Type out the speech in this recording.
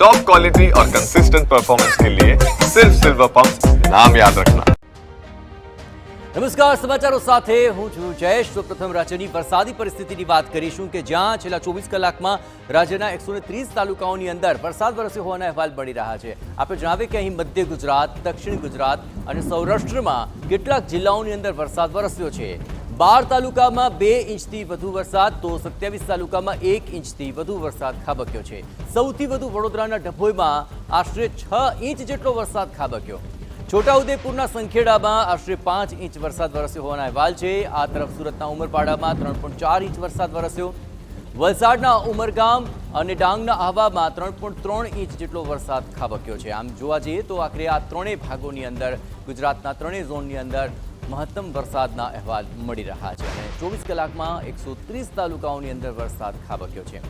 Top quality और consistent performance के लिए सिर्फ सिल्वर पंप नाम याद रखना। નમસ્કાર, સમાચારો સાથે હું છું જયેશ। તો પ્રથમ રાજ્યની વરસાદી પરિસ્થિતિની વાત કરીશું કે જ્યાં છેલ્લા 24 કલાકમાં રાજ્યના 130 તાલુકાઓની અંદર વરસાદ વરસ્યો હોવાના અહેવાલ મળી રહ્યા છે। આપણે જણાવીએ કે અહીં મધ્ય ગુજરાત, દક્ષિણ ગુજરાત અને સૌરાષ્ટ્રમાં કેટલાક જિલ્લાઓની અંદર વરસાદ વરસ્યો છે। 12 તાલુકામાં 2 ઇંચથી વધુ વરસાદ તો 27 તાલુકામાં 1 ઇંચથી વધુ વરસાદ ખાબક્યો છે। સૌથી વધુ વડોદરાના ડભોઈમાં આશરે 6 ઇંચ જેટલો વરસાદ ખાબક્યો। છોટાઉદેપુરના સંખેડામાં આશરે 5 ઇંચ વરસાદ વરસ્યો હોવાના અહેવાલ છે। આ તરફ સુરતના ઉમરપાડામાં 3.4 ઇંચ વરસાદ વરસ્યો। વલસાડના ઉમરગામ અને ડાંગના આહવામાં 3.3 ઇંચ જેટલો વરસાદ ખાબક્યો છે। આમ જોવા જઈએ તો આખરે આ ત્રણેય ભાગોની અંદર, ગુજરાતના ત્રણેય ઝોનની અંદર મહત્તમ વરસાદના અહેવાલ મળી રહ્યા છે અને 24 કલાકમાં 130 તાલુકાઓની અંદર વરસાદ ખાબક્યો છે।